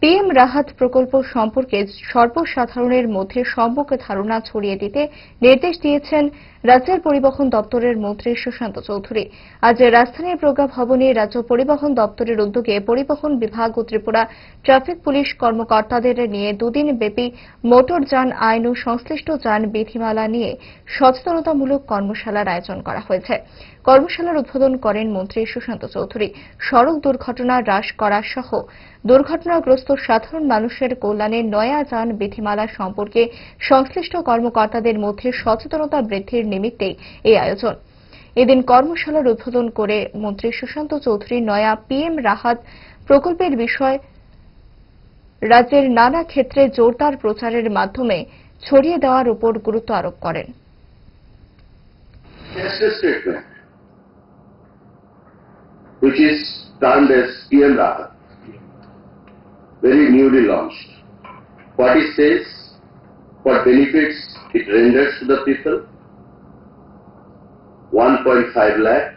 PM Rahat প্রকল্প সম্পর্কে সর্বসাধারণের মধ্যে সম্যক ধারণা ছড়িয়ে দিতে নির্দেশ দিয়েছেন রাজ্যের পরিবহন দপ্তরের মন্ত্রী সুশান্ত চৌধুরী। আজ রাজধানীর প্রজ্ঞা ভবনে রাজ্য পরিবহন দপ্তরের উদ্যোগে পরিবহন বিভাগ ও ত্রিপুরা ট্রাফিক পুলিশ কর্মকর্তাদের নিয়ে দুদিন ব্যাপী মোটরযান আইন ও সংশ্লিষ্ট যান বিধিমালা নিয়ে সচেতনতামূলক কর্মশালার আয়োজন করা হয়েছে। কর্মশালার উদ্বোধন করেন মন্ত্রী সুশান্ত চৌধুরী। সড়ক দুর্ঘটনা হ্রাস করা সহ দুর্ঘটনাগ্রস্ত সাধারণ মানুষের কল্যাণে নয়া যান বিধিমালা সম্পর্কে সংশ্লিষ্ট কর্মকর্তাদের মধ্যে সচেতনতা বৃদ্ধির নিমিত্তে এই আয়োজন। এদিন কর্মশালার উদ্বোধন করে মন্ত্রী সুশান্ত চৌধুরী নয়া পিএম রাহাত প্রকল্পের বিষয় রাজ্যের নানা ক্ষেত্রে জোরদার প্রচারের মাধ্যমে ছড়িয়ে দেওয়ার উপর গুরুত্ব আরোপ করেন। Which is termed as PM Rahat, very newly launched. What it says, what benefits it renders to the people: 1.5 lakh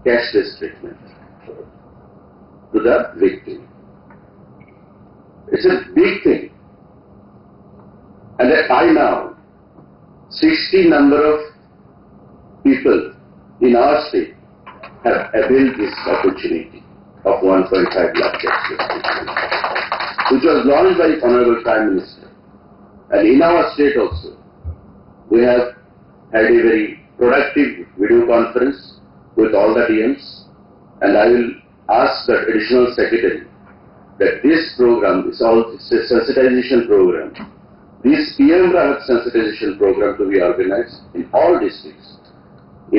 cashless treatment to the victim. It's a big thing, and by now 60 number of people in our state have availed this opportunity of 1.5 lakh cashless treatment, which was launched by Honorable Prime Minister. And in our state also, we have had a very productive video conference with all the DMs, and I will ask the Additional Secretary that this program is also a sensitization program. This PM Rahat sensitization program to be organized in all districts,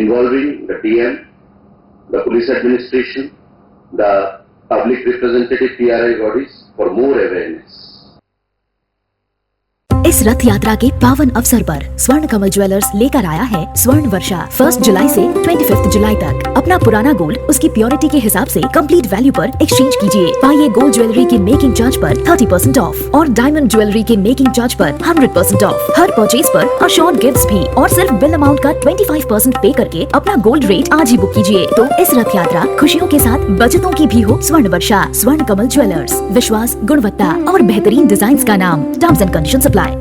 involving the DM, the police administration, the public representative PRI bodies for more awareness. इस रथ यात्रा के पावन अवसर पर स्वर्ण कमल jewellers लेकर आया है स्वर्ण वर्षा। 1 जुलाई से 25 जुलाई तक अपना पुराना गोल्ड उसकी प्योरिटी के हिसाब से कंप्लीट वैल्यू पर एक्सचेंज कीजिए। पाइए गोल्ड ज्वेलरी के मेकिंग चार्ज पर 30% ऑफ और डायमंड ज्वेलरी के मेकिंग चार्ज पर 100% ऑफ। हर परचेज पर अशोर्ड गिफ्ट्स भी और सिर्फ बिल अमाउंट का 25% पे करके अपना गोल्ड रेट आज ही बुक कीजिए। तो इस रथ यात्रा खुशियों के साथ बचतों की भी हो स्वर्ण वर्षा। स्वर्ण कमल ज्वेलर्स, विश्वास, गुणवत्ता और बेहतरीन डिजाइन का नाम। Terms and conditions apply.